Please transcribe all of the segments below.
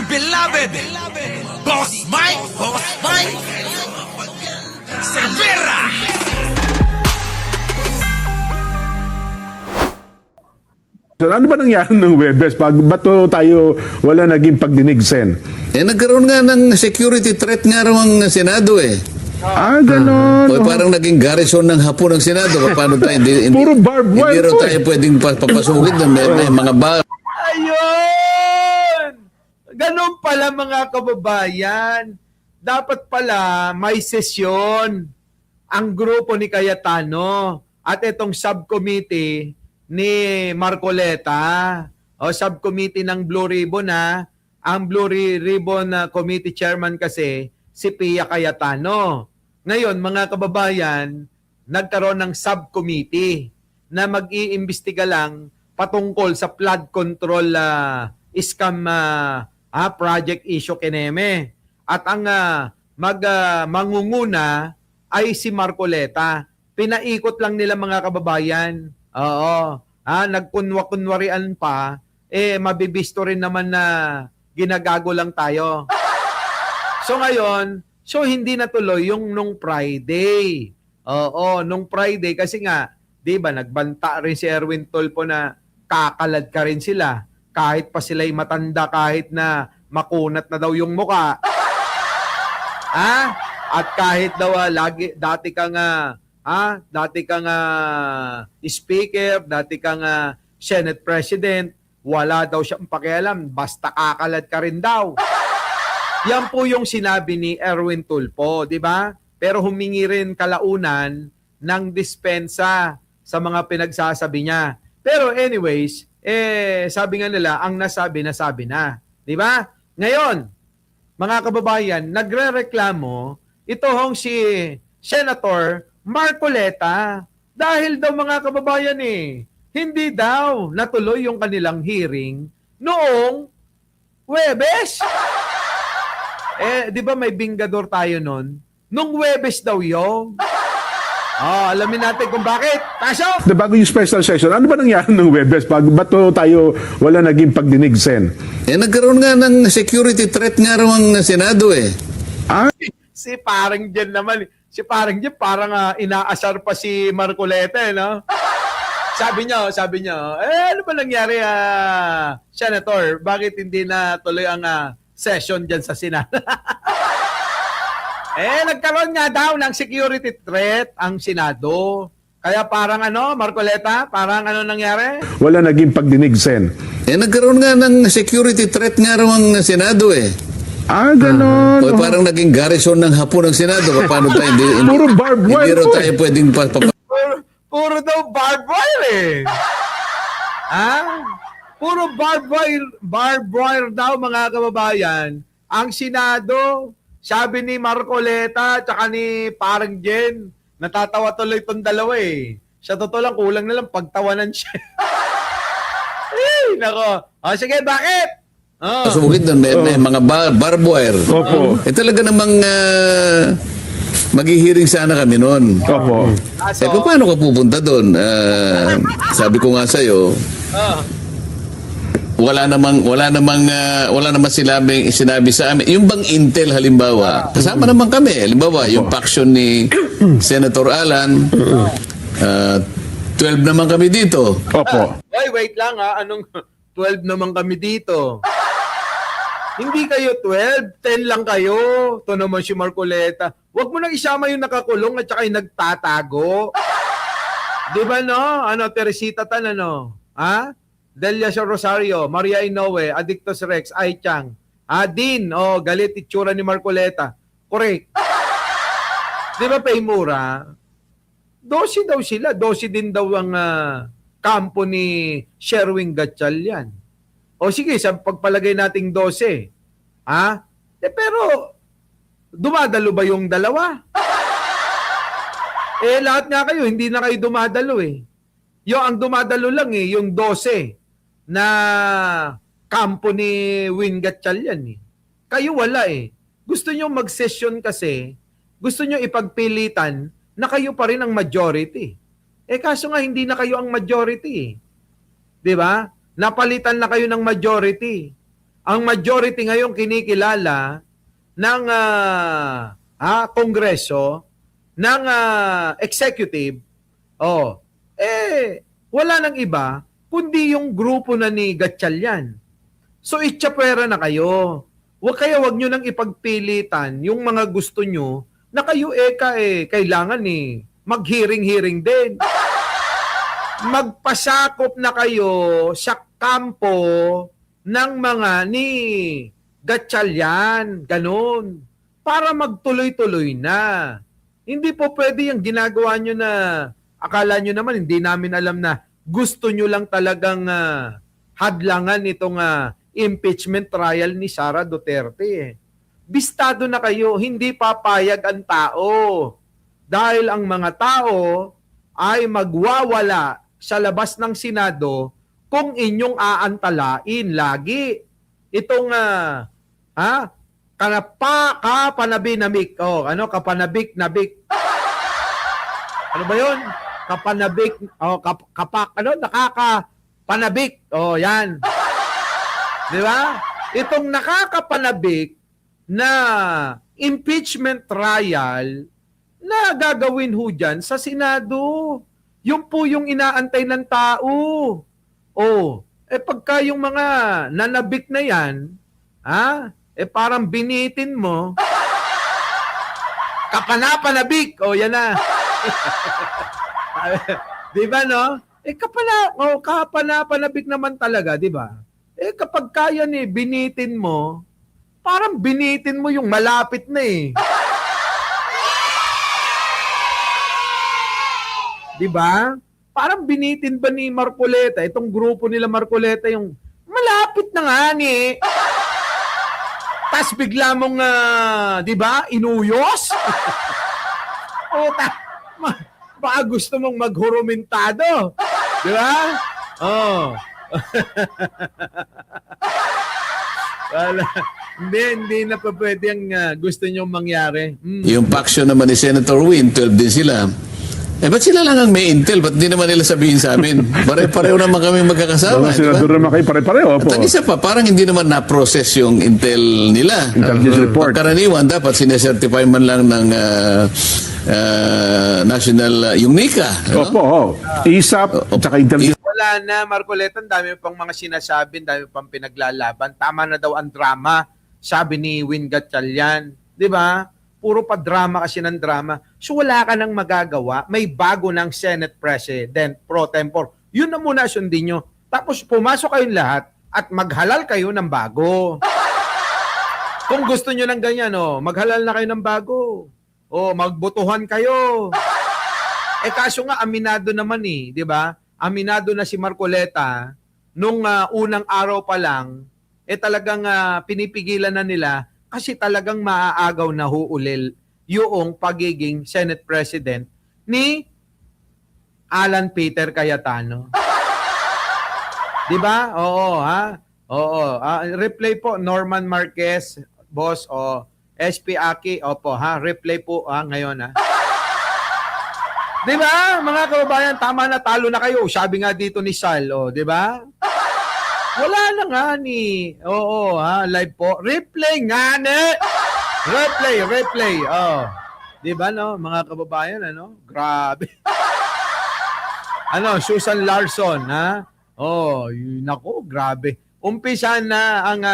beloved Boss Mike Cervera. So, ano ba nangyari ng Webes? Ba't tayo wala naging pagdinig, Sen? Nagkaroon nga ng security threat nga raw ang Senado eh. Ganon. O parang naging garrison ng Hapon ng Senado. Paano tayo? Puro barbed wire Hindi raw po tayo pwedeng papasukin doon. May mga Ayun! Ganun pala mga kababayan. Dapat pala may sesyon ang grupo ni Cayetano at itong subcommittee ni Marcoleta o subcommittee ng Blue Ribbon na ang Blue Ribbon Committee Chairman kasi si Pia Cayetano. Ngayon mga kababayan, nagkaroon ng subcommittee na mag-iimbestiga lang patungkol sa flood control scam project issue kineme. At ang mangunguna ay si Marcoleta. Pinaikot lang nila mga kababayan. Oo. Nagkunwa-kunwarian pa, mabibisto rin naman na ginagago lang tayo. So ngayon, hindi natuloy yung nung Friday. Oo, nung Friday kasi nga, 'di ba, nagbanta rin si Erwin Tulfo na kakalad ka rin sila kahit pa sila'y matanda, kahit na makunat na daw yung muka. At kahit daw dati kang speaker, dati kang Senate President, wala daw siyang pakialam, basta kakalad ka rin daw. Yan po yung sinabi ni Erwin Tulfo, di ba? Pero humingi rin kalaunan ng dispensa sa mga pinagsasabi niya. Pero anyways, sabi nga nila, ang nasabi na. Di ba? Ngayon, mga kababayan, nagrereklamo ito hong si Senator Marcoleta dahil daw mga kababayan hindi daw natuloy yung kanilang hearing noong Huwebes. Di ba may bingador tayo nun? Nung Huwebes daw yun. Alamin natin kung bakit. Pasok! Bago yung special session, ano ba nangyari ng Webes? Ba't tayo wala naging pagdinig, Sen? Nagkaroon nga ng security threat nga raw ang Senado eh. Si parang dyan naman. Si parang dyan parang inaasar pa si Marcoleta, no? Sabi niya, ano ba nangyari, Senator? Bakit hindi na tuloy ang session dyan sa Senado? Nagkaroon nga daw ng security threat ang Senado. Kaya parang Marcoleta, parang nangyari? Wala naging pagdinig, Sen. Nagkaroon nga ng security threat nga raw ang Senado eh. Ganon. O parang naging garrison ng Hapon ng Senado. Paano tayo? Puro barbed wire Hindi raw po tayo pwedeng Puro daw barbed wire Puro barbed wire daw mga kababayan. Ang Senado, sabi ni Marcoleta tsaka ni parang Jen, natatawa tuloy itong dalawa Sa totoo lang, kulang na lang pagtawanan siya. Nako. Sige, bakit? Pasugid doon, may mga barbed wire. Opo. Talaga namang maghihiring sana kami noon. Opo. Paano ka pupunta doon? Sabi ko nga sa'yo, wala namang sinabi sa amin. Yung bang intel halimbawa, kasama naman kami. Halimbawa, yung faction ni Senator Alan, 12 naman kami dito. Opo. Wait lang anong 12 naman kami dito? Hindi kayo 12, 10 lang kayo. Ito naman si Marcoleta. Huwag mo nang isama yung nakakulong at saka yung nagtatago. Di ba Teresita Tan, Delia Rosario, Maria Inoue, Adictus Rex, Ai Chang, Dean, galit itsura ni Marcoleta. Correct. Di ba, Paymura? 12 daw sila. 12 din daw ang kampo ni Sherwin Gatchalian. O sige, sa pagpalagay nating 12. Pero, dumadalo ba yung dalawa? Lahat nga kayo, hindi na kayo dumadalo ang dumadalo lang yung 12 na kampo ni Win Gatchalian Kayo wala Gusto nyo mag-session kasi, gusto nyo ipagpilitan na kayo pa rin ang majority. Kaso nga hindi na kayo ang majority. 'Di ba? Napalitan na kayo ng majority. ang majority ngayon kinikilala ng Kongreso, ng executive, wala nang iba kundi yung grupo na ni Gatchalian. So itchapwera na kayo. Wag nyo nang ipagpilitan yung mga gusto nyo na kayo kailangan mag-hearing-hearing din. Magpasakop na kayo sa kampo ng mga ni Gatchalian, ganun, para magtuloy-tuloy na. Hindi po pwede yung ginagawa nyo na akala nyo naman, hindi namin alam na gusto nyo lang talagang hadlangan itong impeachment trial ni Sara Duterte. Bistado na kayo, hindi papayag ang tao. Dahil ang mga tao ay magwawala sa labas ng Senado kung inyong aantalain lagi. Itong kapanabik-nabik. Kapanabik-nabik. Ano ba 'yon? Kapanabik, nakakapanabik. Yan. 'Di ba? Itong nakakapanabik na impeachment trial na gagawin ho dyan sa Senado. Yung po yung inaantay ng tao. Pagka yung mga nanabik na yan, parang binitin mo, kapanapanabik, yan na. Di ba, no? Kapanapanabik naman talaga, di ba? Kapag kaya binitin mo, parang binitin mo yung malapit na Di ba? Parang binitin ba ni Marcoleta, itong grupo nila Marcoleta, yung malapit na nga tas bigla mong, di ba, inuyos? Baka gusto mong maghurumentado. Di ba? Wala. Hindi na pa pwede ang gusto nyong mangyari. Yung faction naman ni Senator Win, 12 din sila. Ba't sila lang ang may intel? Ba't di naman nila sabihin sa amin? Pare-pareho naman kami magkakasama. Mga senador naman kayo pare-pareho. At ang isa pa, parang hindi naman na-process yung intel nila. Intelligence report. Pagkaraniwan, dapat sinesertify man lang ng national, yung NICA. Opo. ISAP, tsaka intelligence. Wala na, Marcoleta, dami pang mga sinasabi, dami pang pinaglalaban. Tama na daw ang drama, sabi ni Win Gatchalian. Di ba? Puro pa drama kasi ng drama. So wala ka nang magagawa. May bago ng Senate President pro tempore. Yun na muna sundin nyo. Tapos pumasok kayong lahat at maghalal kayo ng bago. Kung gusto nyo ng ganyan, maghalal na kayo ng bago. Magbotohan kayo. Kaso nga, aminado naman di ba? Aminado na si Marcoleta nung unang araw pa lang, talagang pinipigilan na nila kasi talagang maaagaw na huulil yung pagiging Senate President ni Alan Peter Cayetano. Di ba? Replay po, Norman Marquez, boss, SP Aki, replay po ngayon. Di ba? Mga kababayan, tama na, talo na kayo. Sabi nga dito ni Sal, di ba? Wala na nga live po. Replay nga Replay. Di ba, mga kababayan, Grabe. Susan Larson, nako, grabe. Umpisa na ang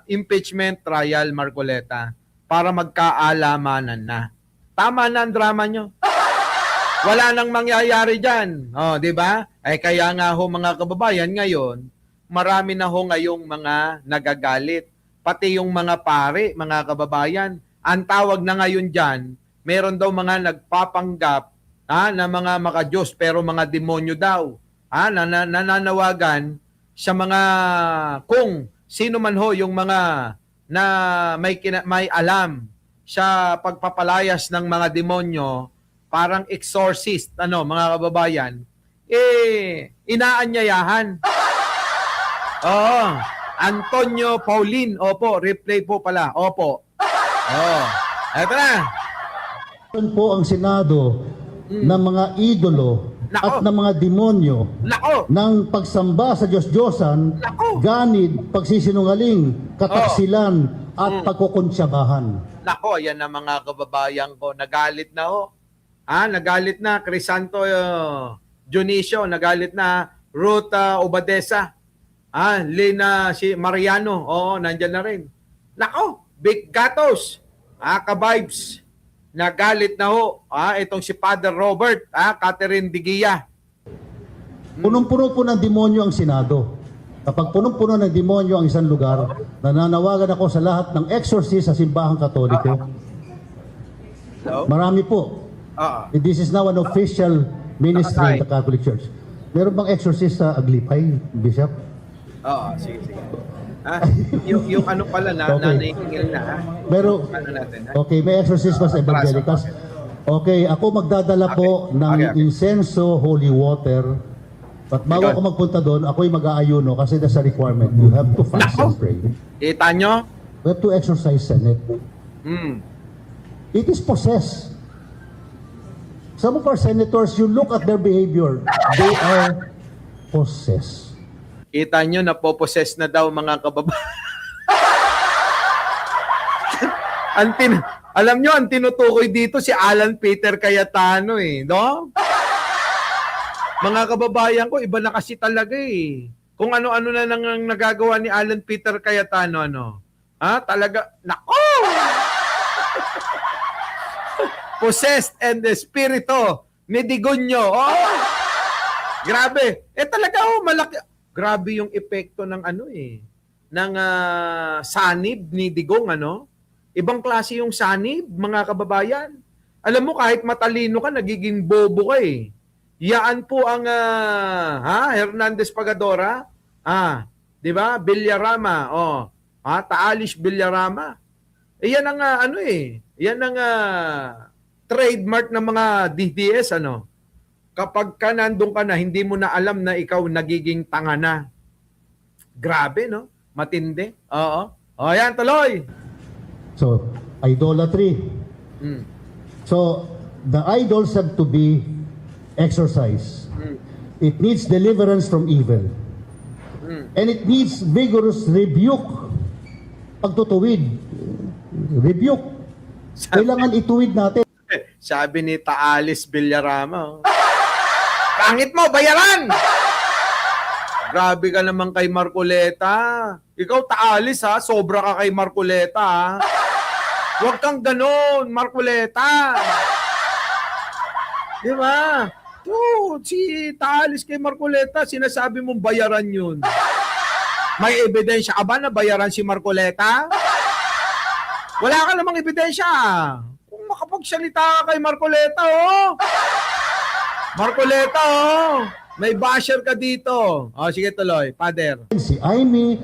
impeachment trial, Marcoleta, para magkaalamanan na. Tama na ang drama nyo. Wala nang mangyayari dyan. Di ba? Kaya nga mga kababayan, ngayon, marami na ngayong mga nagagalit. Pati yung mga pare, mga kababayan, ang tawag na ngayon dyan, meron daw mga nagpapanggap na mga makadiyos pero mga demonyo daw. Nananawagan sa mga kung sino man yung mga na may alam sa pagpapalayas ng mga demonyo, parang exorcist, mga kababayan, inaanyayahan. Antonio Paulin, replay po pala, eto na. Meron po ang Senado ng mga idolo Nako. at ng mga demonyo Nako. ng pagsamba sa Diyos-Diyosan, Nako. ganid, pagsisinungaling, kataksilan, at pagkukunsyabahan. Nako, yan ang mga kababayan ko. Nagalit na ho. Nagalit na. Crisanto Dionisio, nagalit na. Ruth Obadesa. Lina si Mariano. Oo, nandyan na rin. Nako, Big Gatos. Ka-vibes. Nagalit na ho. Itong si Father Robert. Catherine Digia. Punong-puno po ng demonyo ang Senado. Kapag punong-puno ng demonyo ang isang lugar, nananawagan ako sa lahat ng exorcist sa simbahang Katoliko. Marami po. This is now an official ministry in the Catholic Church. Meron bang exorcist sa Aglipay, Bishop? Sige. Yung ano pala na, Okay. nanihingil na. Pero, Ano natin, okay, may exorcist ba sa Evangelicals? Okay, ako magdadala po ng Okay. incenso, holy water. But bago Ikaw. ako magpunta doon, ako'y mag-aayuno kasi that's a requirement. You have to fast Nako. and pray. Kita nyo? We have to exercise Senate. It is possessed. Some of our senators, you look at their behavior, they are possessed. Kita nyo, napoposes na daw mga kababayan. Alam nyo, ang tinutukoy dito si Alan Peter Cayetano no? Mga kababayan ko, iba na kasi talaga Kung ano-ano na nang nagagawa ni Alan Peter Cayetano, talaga, nako! Possessed and the spirito ni Digonyo. Grabe. Talaga malaki. Grabe yung epekto ng ng sanib ni Digong Ibang klase yung sanib, mga kababayan. Alam mo, kahit matalino ka, nagiging bobo ka Yaan po ang Hernandez Pagadora, 'di ba? Villarama, Taalish Villarama. Yan ang yan ang trademark ng mga DDS Kapag ka nandun ka na, hindi mo na alam na ikaw nagiging tanga na. Grabe, no? Matindi. Oo. Yan, tuloy. So, idolatry. So, the idols have to be exorcised. It needs deliverance from evil. And it needs vigorous rebuke. Pagtutuwid. Rebuke. Kailangan ituwid natin. Sabi ni Taalis Villarama. Pangit mo, bayaran! Grabe ka naman kay Marcoleta. Ikaw, Taalis sobra ka kay Marcoleta Huwag kang ganon, Marcoleta. Di ba? Si Taalis kay Marcoleta, sinasabi mong bayaran yun. May ebidensya ka ba na bayaran si Marcoleta? Wala ka namang ebidensya. Kung makapagsalita ka kay Marcoleta, Marcoleta, may basher ka dito. Sige, tuloy, Father. Si Aimee,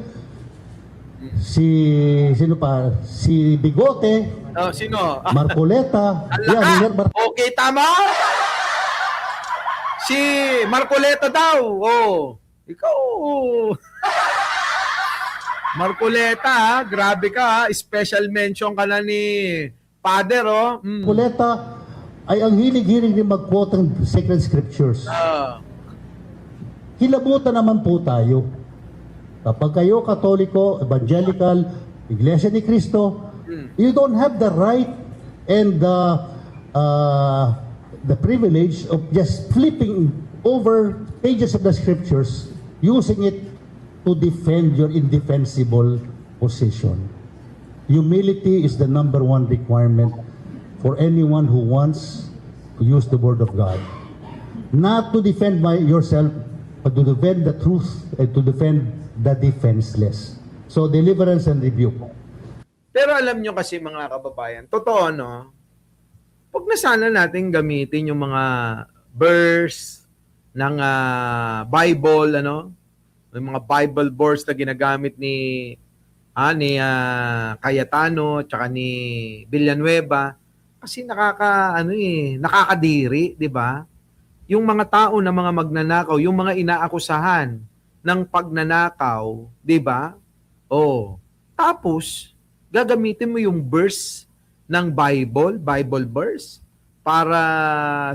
sino pa? Si Bigote, Sino? Marcoleta. Ang laka. Okay, tama? Si Marcoleta daw. Ikaw. Marcoleta, grabe ka. Special mention ka na ni Father, Marcoleta ay ang hilig-hilig din mag-quote ng sacred scriptures. Kilabutan naman po tayo. Kapag kayo Katoliko, Evangelical, Iglesia ni Cristo, you don't have the right and the privilege of just flipping over pages of the scriptures, using it to defend your indefensible position. Humility is the number one requirement for anyone who wants to use the Word of God. Not to defend yourself, but to defend the truth and to defend the defenseless. So, deliverance and rebuke. Pero alam nyo kasi mga kababayan, totoo Huwag na sana natin gamitin yung mga verse ng Bible, yung mga Bible verse na ginagamit ni Cayetano tsaka ni Villanueva kasi nakakadiri, 'di ba? Yung mga tao na mga magnanakaw, yung mga inaakusahan ng pagnanakaw, 'di ba? Tapos gagamitin mo yung verse ng Bible verse para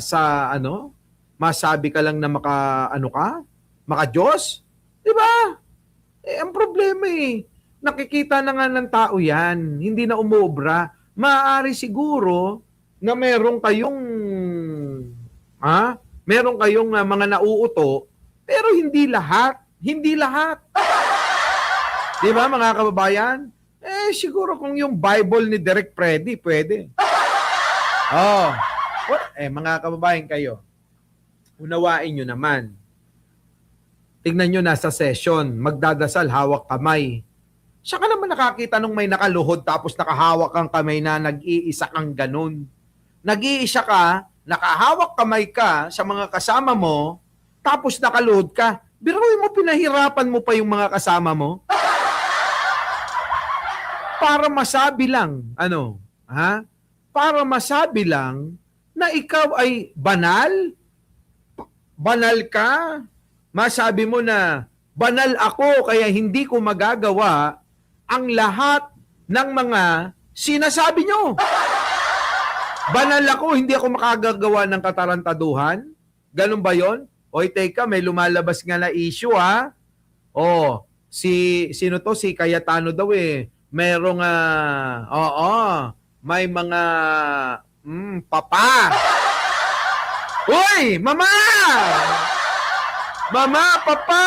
sa masabi ka lang na maka-Diyos? Di ba? Ang problema nakikita na nga ng tao yan, hindi na umobra. Maaari siguro na meron kayong mga nauuto, pero hindi lahat. Hindi lahat. Di ba mga kababayan? Siguro kung yung Bible ni Derek Freddy, pwede. Mga kababayan kayo, unawain nyo naman. Tignan nyo nasa session, magdadasal, hawak kamay. Siya ka naman nakakita nung may nakaluhod tapos nakahawak kang kamay na nag-iisa kang ganun. Nag-iisa ka, nakahawak kamay ka sa mga kasama mo, tapos nakaluhod ka. Biruin mo, pinahirapan mo pa yung mga kasama mo. Para masabi lang, Para masabi lang na ikaw ay banal? Banal ka? Masabi mo na, banal ako kaya hindi ko magagawa ang lahat ng mga sinasabi nyo. Banal ako, hindi ako makagagawa ng katarantaduhan? Ganun ba yon? Oy, teka, may lumalabas nga na issue, ha? Sino to? Si Cayetano daw merong, may mga, papa. Uy, mama! Mama, papa!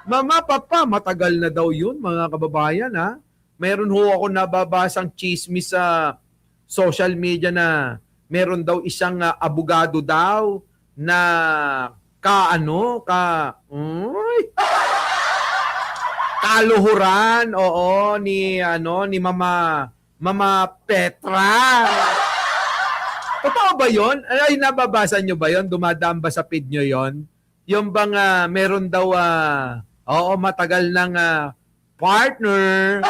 Mama, papa! Matagal na daw yun, mga kababayan, ha? Meron ho ako nababasang chismis sa social media na meron daw isang abogado daw na kaluhuran, ni Mama Petra. Totoo ba yun? Ay, nababasa nyo ba yun? Dumadaan ba sa feed nyo yun? Yung bang meron daw, matagal ng partner,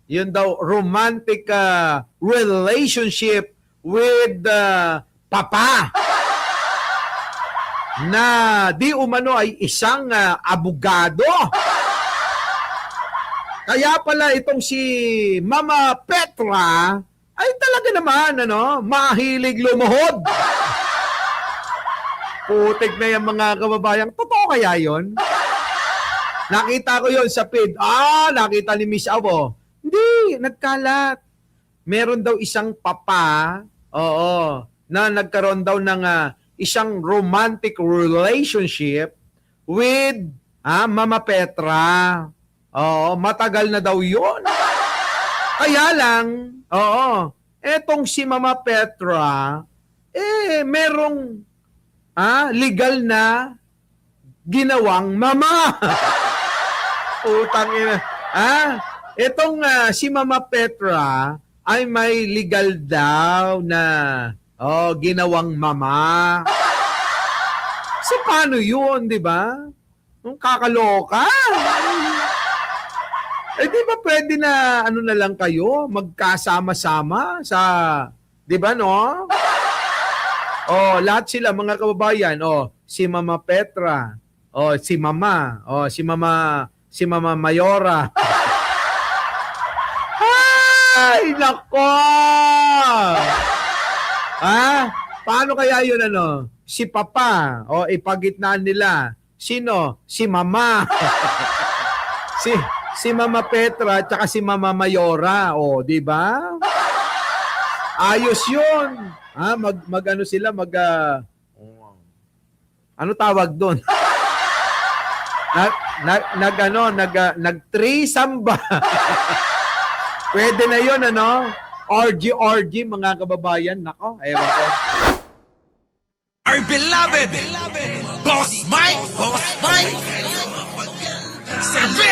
yun daw, romantic relationship with papa na di umano ay isang abogado. Kaya pala itong si Mama Petra ay talaga naman, mahilig lumuhod. Putik na yung mga kababayan. Totoo kaya yon? Nakita ko yon sa feed. Nakita ni Miss Abo. Hindi, nagkalat. Meron daw isang papa, na nagkaroon daw ng isang romantic relationship with Mama Petra. Matagal na daw yun. Kaya lang, etong si Mama Petra, merong legal na ginawang mama. Utang ina. Etong si Mama Petra ay may legal daw na ginawang mama. So paano yun, di ba? Kakaloka. Di ba pwede na na lang kayo magkasama-sama sa, di ba no? Lahat sila mga kababayan, si Mama Petra, si Mama, si Mama Mayora. Ay, nako! Paano kaya yun, Si Papa, ipagitnaan nila. Sino? Si Mama. si Mama Petra at si Mama Mayora, di ba? Ayos yun. Ano tawag doon? Nag-threesome ba? Pwede na yun, Orgy, mga kababayan. Nako, ewan ko. Our beloved Boss Mike Sevilla.